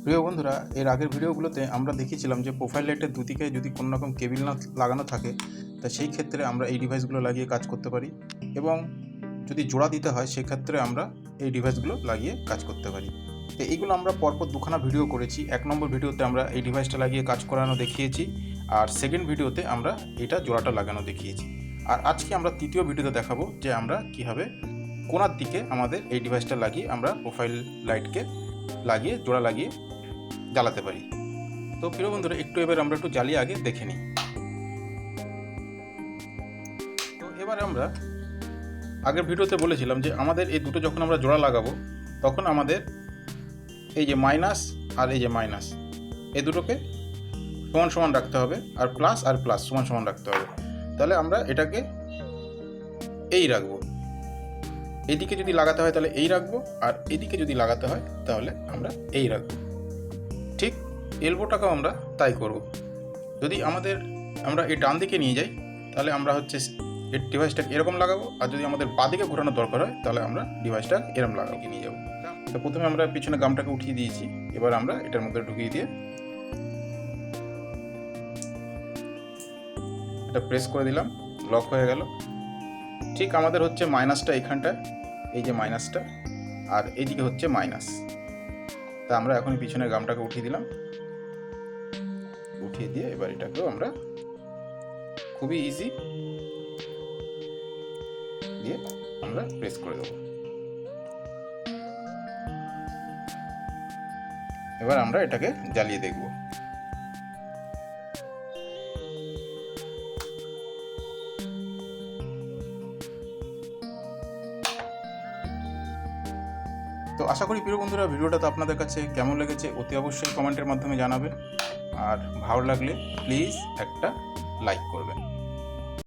প্রিয় বন্ধুরা, এর আগের ভিডিওগুলোতে আমরা দেখিয়েছিলাম যে প্রোফাইল লাইটের দুদিকে যদি কোনো রকম কেবিল না লাগানো থাকে, তা সেই ক্ষেত্রে আমরা এই ডিভাইসগুলো লাগিয়ে কাজ করতে পারি, এবং যদি জোড়া দিতে হয় সেক্ষেত্রে আমরা এই ডিভাইসগুলো লাগিয়ে কাজ করতে পারি। তো এইগুলো আমরা পরপর দুখানা ভিডিও করেছি। 1 নম্বর ভিডিওতে আমরা এই ডিভাইসটা লাগিয়ে কাজ করানো দেখিয়েছি, আর সেকেন্ড ভিডিওতে আমরা এটা জোড়াটা লাগানো দেখিয়েছি। আর আজকে আমরা তৃতীয় ভিডিওতে দেখাবো যে আমরা কীভাবে কোণার দিকে আমাদের এই ডিভাইসটা লাগিয়ে আমরা প্রোফাইল লাইটকে লাগিয়ে জোড়া লাগিয়ে জ্বালাতে পারি। তো প্রিয় বন্ধুরা, এবার আমরা একটু জ্বালিয়ে আগে দেখে নিই। তো এবার আমরা আগের ভিডিওতে বলেছিলাম যে আমাদের এই দুটো যখন আমরা জোড়া লাগাবো তখন আমাদের এই যে মাইনাস আর এই যে মাইনাস এই দুটোকে সমান সমান রাখতে হবে, আর প্লাস সমান সমান রাখতে হবে। তাহলে আমরা এটাকে এই রাখবো। এদিকে যদি লাগাতে হয় তাহলে এই রাখবো, আর এদিকে যদি লাগাতে হয় তাহলে আমরা এই রাখবো। ঠিক এলবোটাকেও আমরা তাই করব। যদি আমরা এই ডান দিকে নিয়ে যাই তাহলে আমরা এই ডিভাইসটাকে এরকম লাগাবো, আর যদি আমাদের বাঁদিকে ঘোরানোর দরকার হয় তাহলে আমরা ডিভাইসটা এরকম লাগাবো নিয়ে যাবো। তো প্রথমে আমরা পিছনে গামটাকে উঠিয়ে দিয়েছি, এবার আমরা এটার মধ্যে ঢুকিয়ে দিয়ে এটা প্রেস করে দিলাম, লক হয়ে গেল। ঠিক আমাদের হচ্ছে মাইনাসটা এখানটায়, এই যে মাইনাসটা, আর এইদিকে হচ্ছে মাইনাস। তা আমরা এখন পিছনের গামটাকে উঠিয়ে দিলাম, উঠিয়ে দিয়ে এবার এটাকেও আমরা খুবই ইজি দিয়ে আমরা প্রেস করে দেবো। এবার আমরা এটাকে জ্বালিয়ে দেখব। তো আশা করি প্রিয় বন্ধুরা, ভিডিওটা তো আপনাদের কাছে কেমন লেগেছে অতি অবশ্যই কমেন্টের মাধ্যমে জানাবেন, আর ভালো লাগলে প্লিজ একটা লাইক করবেন।